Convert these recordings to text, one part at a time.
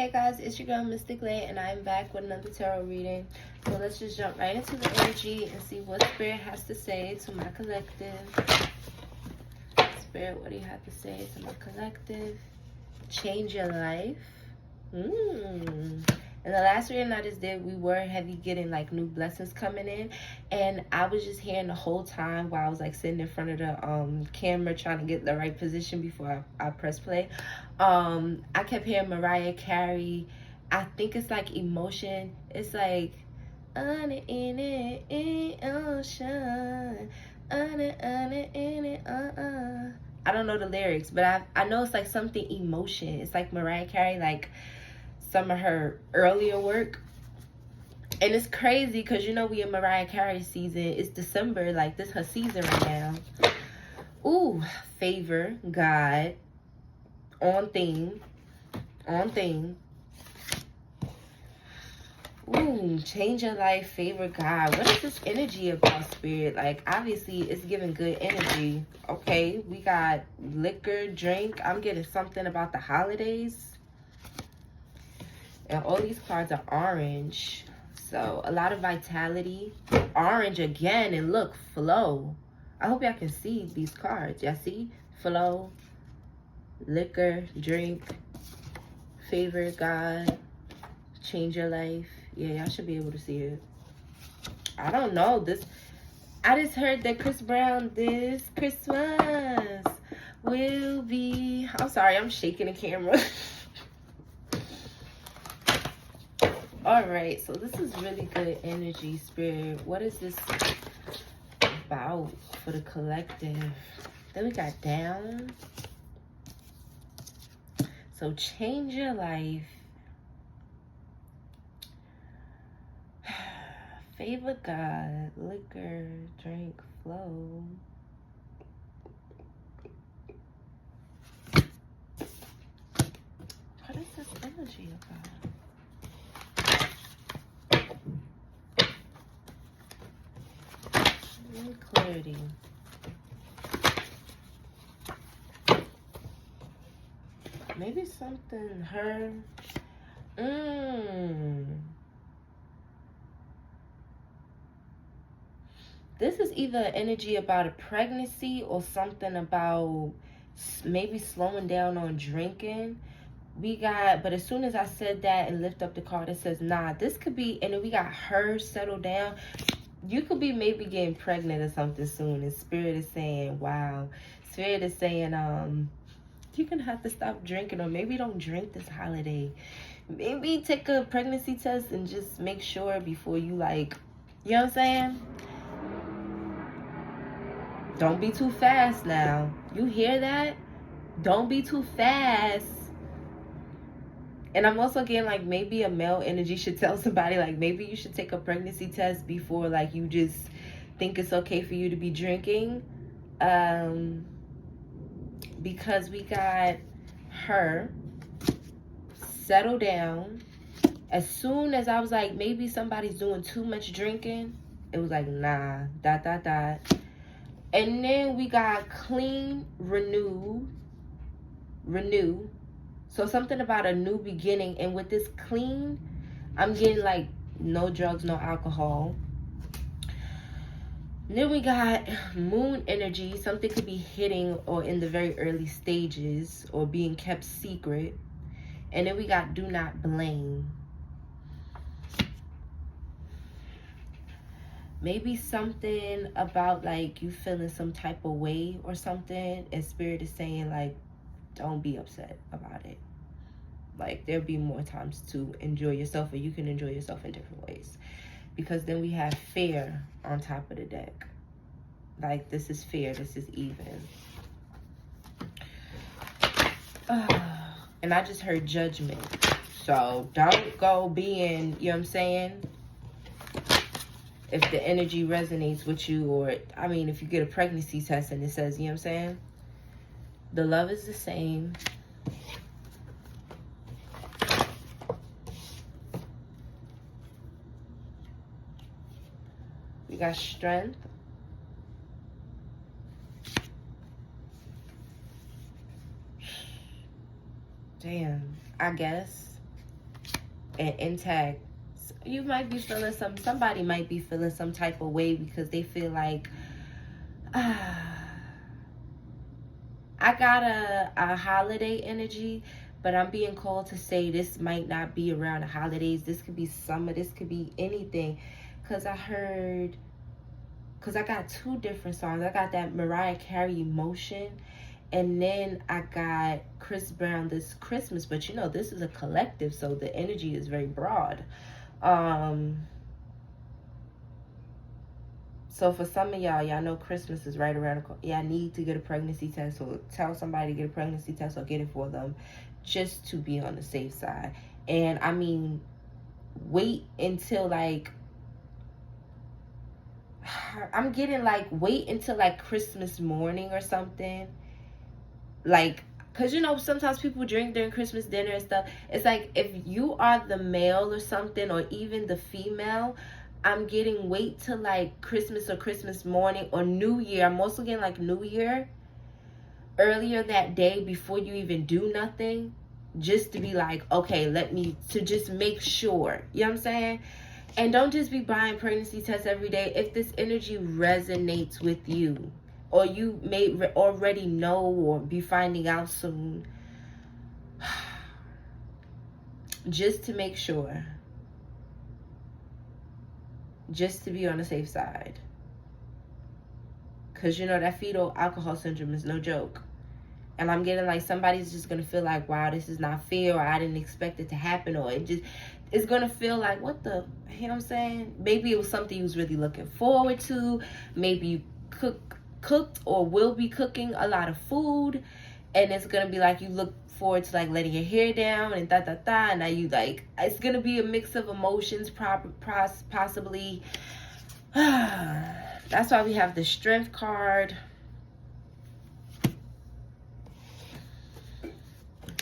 Hey guys, it's your girl Mystic Lay, and I'm back with another tarot reading. So let's just jump right into the energy and see what Spirit has to say to my collective. Spirit, what do you have to say to my collective? Change your life. In the last reading I just did, we were heavy getting like new blessings coming in, and I was just hearing the whole time while I was like sitting in front of the camera trying to get the right position before I press play. I kept hearing Mariah Carey. I think it's like Emotion. It's like on it in it in ocean, on it in it I don't know the lyrics, but I know it's like something emotion. It's like Mariah Carey, like some of her earlier work. And it's crazy because you know we in Mariah Carey season. It's December, like this her season right now. Ooh, favor, God, on theme. Ooh, change your life, favor, God. What is this energy about, Spirit? Like, obviously, it's giving good energy. Okay, we got liquor, drink. I'm getting something about the holidays. And all these cards are orange. So, a lot of vitality. Orange again. And look, flow. I hope y'all can see these cards. Y'all see? Flow, liquor, drink, favor, God, change your life. Yeah, y'all should be able to see it. I don't know. I just heard that Chris Brown this Christmas will be... I'm sorry, I'm shaking the camera. Alright, so this is really good energy, Spirit. What is this about for the collective? Then we got down. So change your life. Favor, God, liquor, drink, flow. What is this energy about? Clarity. Maybe something her. This is either energy about a pregnancy or something about maybe slowing down on drinking. But as soon as I said that and lift up the card, it says, nah, this could be, and then we got her settle down. You could be maybe getting pregnant or something soon. And Spirit is saying, wow. Spirit is saying, you're going to have to stop drinking, or maybe don't drink this holiday. Maybe take a pregnancy test and just make sure before you like, you know what I'm saying? Don't be too fast now. You hear that? Don't be too fast. And I'm also getting like maybe a male energy should tell somebody like maybe you should take a pregnancy test before like you just think it's okay for you to be drinking. Because we got her settle down. As soon as I was like maybe somebody's doing too much drinking, it was like nah, ... And then we got clean, renew. So something about a new beginning. And with this clean, I'm getting like no drugs, no alcohol. And then we got moon energy. Something could be hitting or in the very early stages or being kept secret. And then we got do not blame. Maybe something about like you feeling some type of way or something, and Spirit is saying like don't be upset about it. Like there'll be more times to enjoy yourself, or you can enjoy yourself in different ways. Because then we have fair on top of the deck. Like this is fair, this is even. And I just heard judgment. So don't go being, you know what I'm saying? If the energy resonates with you, or, I mean, if you get a pregnancy test and it says, you know what I'm saying? The love is the same. We got strength. Damn, I guess. and intact, you might be feeling somebody might be feeling some type of way because they feel like, I got a holiday energy, but I'm being called to say this might not be around the holidays. This could be summer. This could be anything. Because I got two different songs. I got that Mariah Carey Emotion, and then I got Chris Brown, This Christmas. But you know, this is a collective, so the energy is very broad. So for some of y'all know Christmas is right around the corner. Y'all need to get a pregnancy test, or tell somebody to get a pregnancy test, or get it for them, just to be on the safe side. And I mean, wait until like, I'm getting like, wait until like Christmas morning or something. Like, because you know, sometimes people drink during Christmas dinner and stuff. It's like, if you are the male or something, or even the female, I'm getting wait till like Christmas or Christmas morning or New Year. I'm also getting like New Year earlier that day before you even do nothing, just to be like, okay, to just make sure. You know what I'm saying? And don't just be buying pregnancy tests every day. If this energy resonates with you, or you may already know or be finding out soon, just to make sure. Just to be on the safe side. Because you know that fetal alcohol syndrome is no joke. And I'm getting like, somebody's just going to feel like, wow, this is not fair, or I didn't expect it to happen, or it's going to feel like, what the, you know what I'm saying? Maybe it was something you was really looking forward to. Maybe you cooked or will be cooking a lot of food, and it's going to be like, you look forward to like letting your hair down and and now you like, it's going to be a mix of emotions, possibly. That's why we have the Strength card.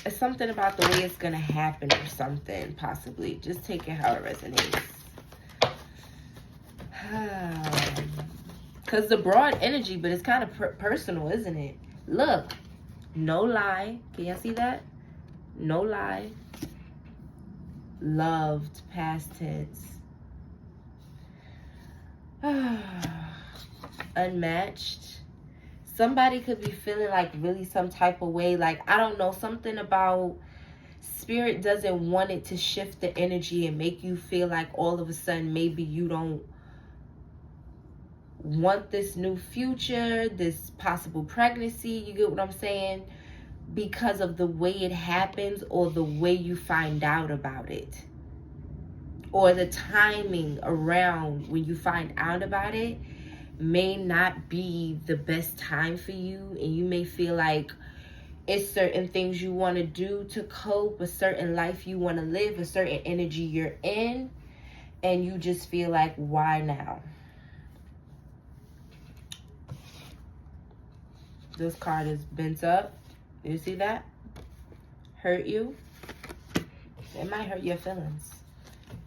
It's something about the way it's going to happen or something, possibly. Just take it how it resonates. Because the broad energy, but it's kind of personal, isn't it? Look, no lie. Can y'all see that? No lie. Loved, past tense. Unmatched. Somebody could be feeling like really some type of way. Like, I don't know, something about spirit doesn't want it to shift the energy and make you feel like all of a sudden maybe you don't want this new future, this possible pregnancy. You get what I'm saying? Because of the way it happens, or the way you find out about it, or the timing around when you find out about it may not be the best time for you, and you may feel like it's certain things you want to do to cope, a certain life you want to live, a certain energy you're in, and you just feel like, why now? This card is bent up. You see that? Hurt you? It might hurt your feelings.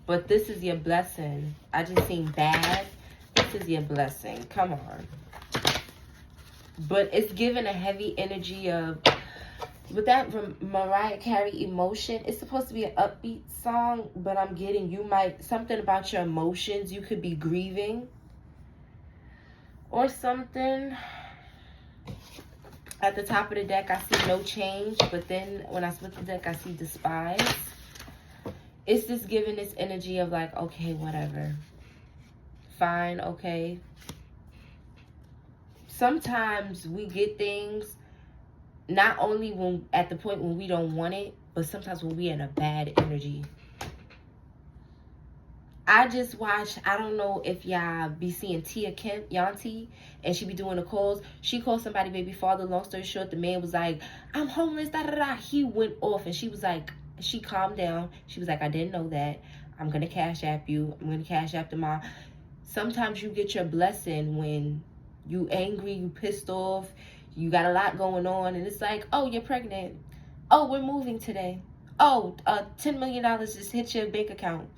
But this is your blessing. I just seen bad. This is your blessing. Come on. But it's given a heavy energy of, with that Mariah Carey Emotion, it's supposed to be an upbeat song, but I'm getting, you might, something about your emotions. You could be grieving or something. At the top of the deck, I see no change, but then when I split the deck, I see despise. It's just giving this energy of like, okay, whatever. Fine, okay. Sometimes we get things not only when at the point when we don't want it, but sometimes when we're in a bad energy. I just watched, I don't know if y'all be seeing Tia Kemp, Yanti, and she be doing the calls. She called somebody baby father. Long story short, the man was like, I'm homeless, da da da. He went off, and she was like, she calmed down. She was like, I didn't know that. I'm going to cash app you. I'm going to cash app the mom. Sometimes you get your blessing when you angry, you pissed off, you got a lot going on, and it's like, oh, you're pregnant. Oh, we're moving today. Oh, $10 million just hit your bank account.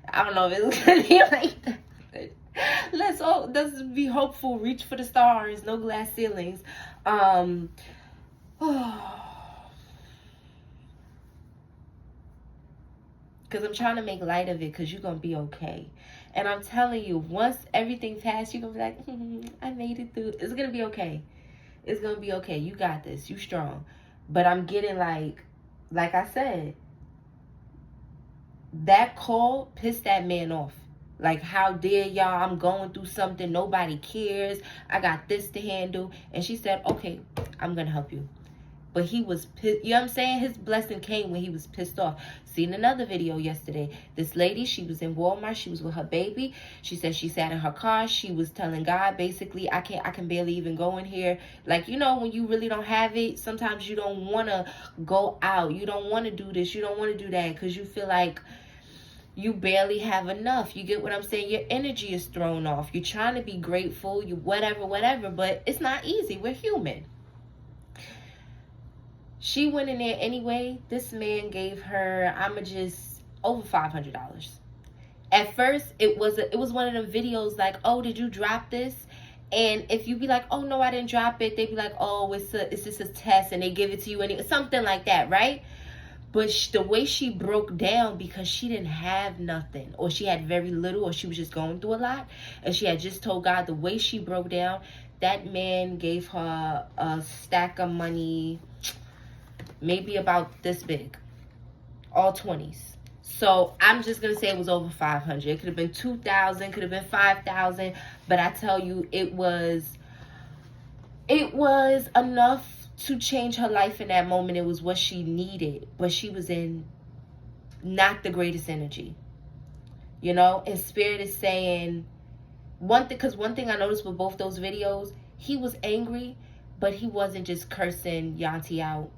I don't know if it's gonna be like that. Let's be hopeful. Reach for the stars. No glass ceilings. Because I'm trying to make light of it, because you're going to be okay. And I'm telling you, once everything passes, you're going to be like, I made it through. It's going to be okay. It's going to be okay. You got this. You strong. But I'm getting like I said, that call pissed that man off. Like, how dare y'all? I'm going through something. Nobody cares. I got this to handle. And she said, okay, I'm going to help you. But he was pissed. You know what I'm saying? His blessing came when he was pissed off. Seen another video yesterday. This lady, she was in Walmart. She was with her baby. She said she sat in her car. She was telling God, basically, I can barely even go in here. Like, you know, when you really don't have it, sometimes you don't want to go out. You don't want to do this. You don't want to do that, because you feel like you barely have enough. You get what I'm saying? Your energy is thrown off. You're trying to be grateful, you whatever, but it's not easy. We're human. She went in there anyway. This man gave her, over $500. At first, it was one of them videos like, oh, did you drop this? And if you be like, oh, no, I didn't drop it, they be like, oh, it's just a test, and they give it to you anyway. Something like that, right? But the way she broke down, because she didn't have nothing, or she had very little, or she was just going through a lot, and she had just told God, the way she broke down, that man gave her a stack of money, maybe about this big, all 20s. So I'm just going to say it was over 500. It could have been 2,000, could have been 5,000, but I tell you, it was enough to change her life in that moment. It was what she needed, but she was in not the greatest energy, you know. And Spirit is saying one thing, because one thing I noticed with both those videos, he was angry, but he wasn't just cursing Yanti out.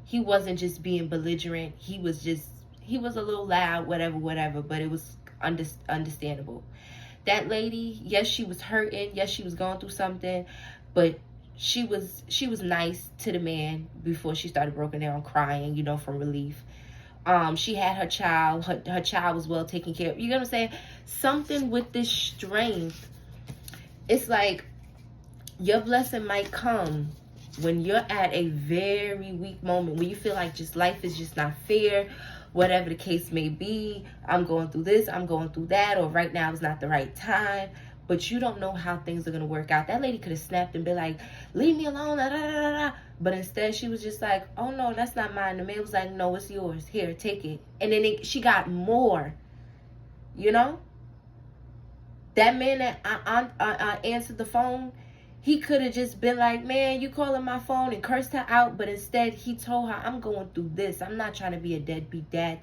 He wasn't just being belligerent. He was a little loud, whatever, but it was understandable. That lady, yes, she was hurting, yes, she was going through something, but she was nice to the man before she started broken down crying, you know, from relief. She had her child. Her child was well taken care of. You know what I'm saying? Something with this strength. It's like your blessing might come when you're at a very weak moment, when you feel like just life is just not fair, whatever the case may be. I'm going through this, I'm going through that, or right now is not the right time. But you don't know how things are going to work out. That lady could have snapped and been like, leave me alone, da, da, da, da. But instead, she was just like, oh, no, that's not mine. The man was like, no, it's yours. Here, take it. And then she got more, you know? That man that I answered the phone, he could have just been like, man, you calling my phone, and cursed her out. But instead, he told her, I'm going through this. I'm not trying to be a deadbeat dad,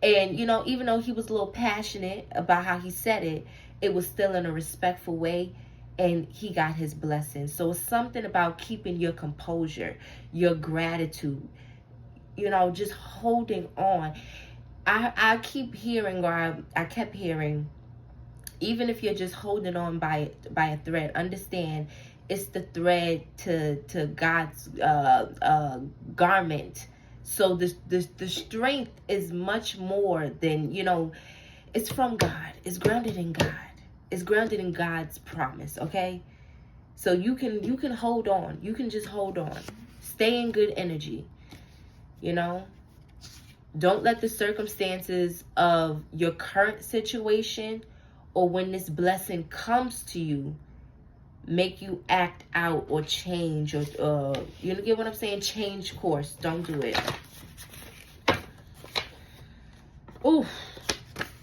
And, you know, even though he was a little passionate about how he said it, it was still in a respectful way, and he got his blessing. So it's something about keeping your composure, your gratitude, you know, just holding on. I keep hearing, or I kept hearing, even if you're just holding on by a thread, understand it's the thread to God's garment. So the strength is much more than, you know, it's from God. It's grounded in God. It's grounded in God's promise, okay? So you can hold on. You can just hold on. Stay in good energy, you know? Don't let the circumstances of your current situation, or when this blessing comes to you, make you act out or change, or you get what I'm saying? Change course. Don't do it. Ooh.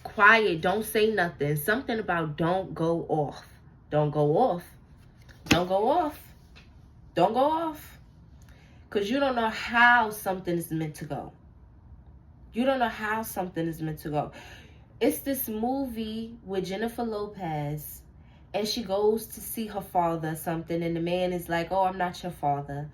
Quiet, don't say nothing. Something about don't go off. Don't go off. Don't go off. Don't go off. Because you don't know how something is meant to go. You don't know how something is meant to go. It's this movie with Jennifer Lopez, and she goes to see her father or something, and the man is like, oh, I'm not your father.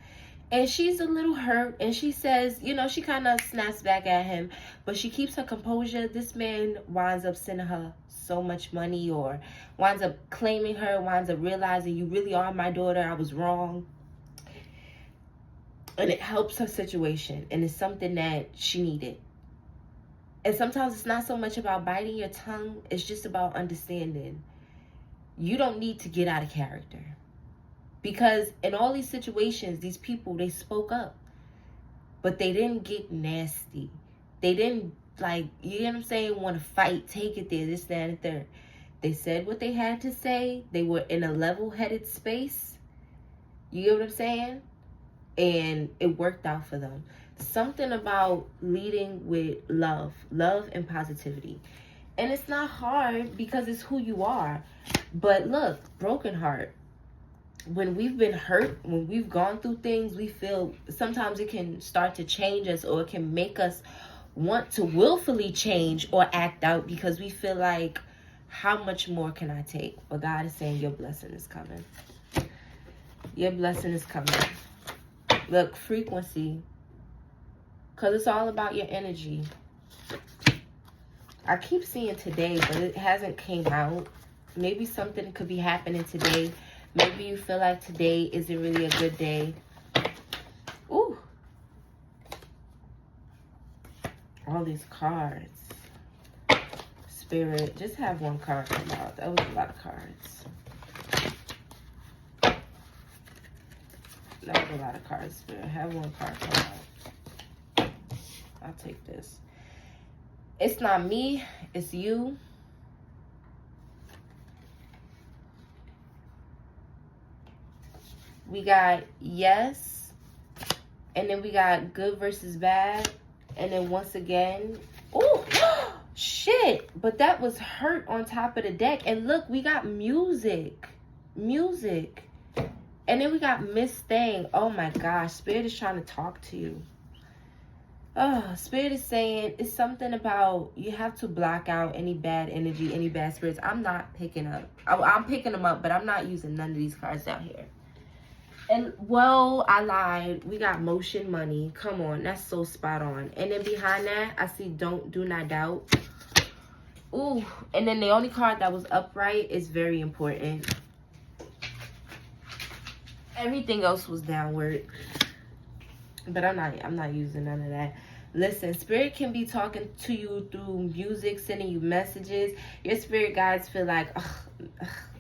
And she's a little hurt, and she says, you know, she kind of snaps back at him, but she keeps her composure. This man winds up sending her so much money, or winds up claiming her, winds up realizing, you really are my daughter, I was wrong. And it helps her situation, and it's something that she needed. And sometimes it's not so much about biting your tongue, it's just about understanding. You don't need to get out of character. Because in all these situations, these people, they spoke up. But they didn't get nasty. They didn't like, you know what I'm saying, want to fight, take it there, this, that, and the third. They said what they had to say. They were in a level-headed space. You get what I'm saying? And it worked out for them. Something about leading with love and positivity. And it's not hard because it's who you are. But look, broken heart. When we've been hurt, when we've gone through things, we feel sometimes it can start to change us, or it can make us want to willfully change or act out because we feel like, how much more can I take? But God is saying your blessing is coming. Your blessing is coming. Look, frequency. Because it's all about your energy. I keep seeing today, but it hasn't came out. Maybe something could be happening today. Maybe you feel like today isn't really a good day. Ooh. All these cards. Spirit, just have one card come out. That was a lot of cards. That was a lot of cards, Spirit. Have one card come out. I'll take this. It's not me, it's you. We got yes. And then we got good versus bad. And then once again, ooh, shit. But that was hurt on top of the deck. And look, we got music. Music. And then we got Miss Thing. Oh my gosh. Spirit is trying to talk to you. Oh, Spirit is saying it's something about you have to block out any bad energy, any bad spirits. I'm not picking up. I'm picking them up, but I'm not using none of these cards out here. And, well, I lied. We got motion money. Come on. That's so spot on. And then behind that, I see do not doubt. Ooh. And then the only card that was upright is very important. Everything else was downward. But I'm not using none of that. Listen, Spirit can be talking to you through music, sending you messages. Your spirit guides feel like,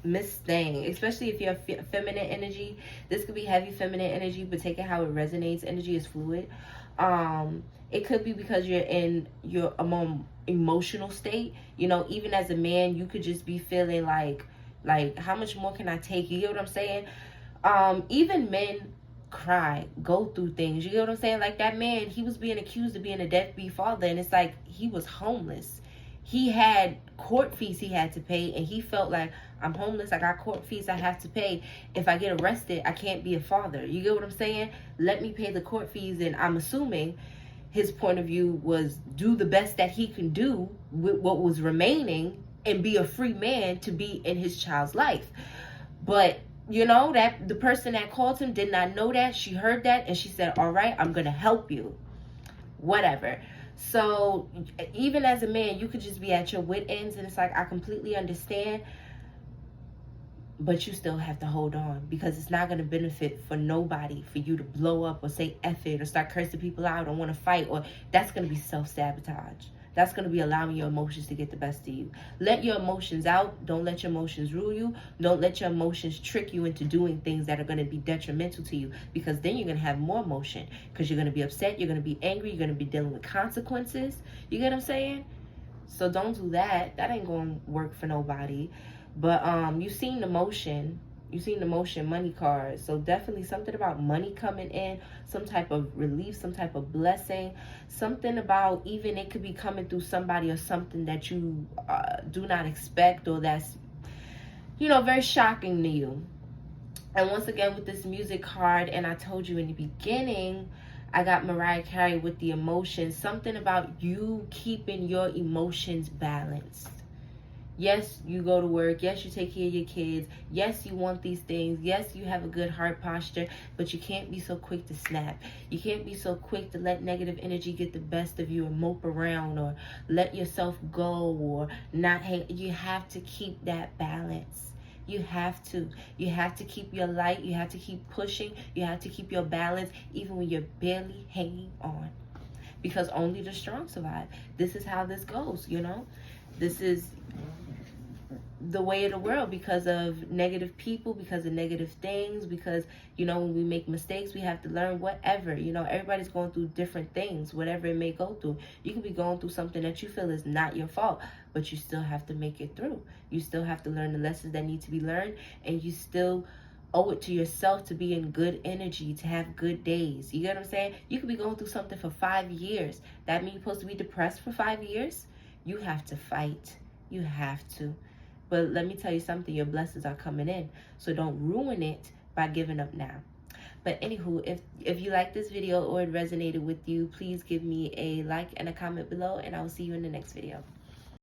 Miss Thing, especially if you're feminine energy. This could be heavy feminine energy, but take it how it resonates. Energy is fluid. It could be because you're in a more emotional state. You know, even as a man, you could just be feeling like how much more can I take? You get what I'm saying? Even men cry, go through things. You get what I'm saying? Like that man, he was being accused of being a deadbeat father, and it's like he was homeless. He had court fees he had to pay, and he felt like, I'm homeless, I got court fees I have to pay. If I get arrested, I can't be a father. You get what I'm saying? Let me pay the court fees. And I'm assuming his point of view was do the best that he can do with what was remaining and be a free man to be in his child's life. But you know, that the person that called him did not know that. She heard that and she said, all right, I'm going to help you. Whatever. So even as a man, you could just be at your wit ends, and it's like, I completely understand. But you still have to hold on, because it's not going to benefit for nobody for you to blow up or say F it or start cursing people out or want to fight. Or that's going to be self-sabotage. That's going to be allowing your emotions to get the best of you. Let your emotions out. Don't let your emotions rule you. Don't let your emotions trick you into doing things that are going to be detrimental to you, because then you're going to have more emotion, because you're going to be upset. You're going to be angry. You're going to be dealing with consequences. You get what I'm saying? So don't do that. That ain't going to work for nobody. But you've seen the motion. You've seen the motion money card. So definitely something about money coming in, some type of relief, some type of blessing, something about, even it could be coming through somebody or something that you do not expect, or that's, you know, very shocking to you. And once again, with this music card, and I told you in the beginning, I got Mariah Carey with the emotions, something about you keeping your emotions balanced. Yes, you go to work. Yes, you take care of your kids. Yes, you want these things. Yes, you have a good heart posture, but you can't be so quick to snap. You can't be so quick to let negative energy get the best of you and mope around, or let yourself go, or not hang. You have to keep that balance. You have to. You have to keep your light. You have to keep pushing. You have to keep your balance, even when you're barely hanging on, because only the strong survive. This is how this goes, you know? This is the way of the world because of negative people, because of negative things, because, you know, when we make mistakes, we have to learn whatever. You know, everybody's going through different things, whatever it may go through. You could be going through something that you feel is not your fault, but you still have to make it through. You still have to learn the lessons that need to be learned, and you still owe it to yourself to be in good energy, to have good days. You get what I'm saying? You could be going through something for 5 years. That means you're supposed to be depressed for 5 years? You have to fight. You have to. But let me tell you something, your blessings are coming in. So don't ruin it by giving up now. But anywho, if you like this video or it resonated with you, please give me a like and a comment below, and I will see you in the next video.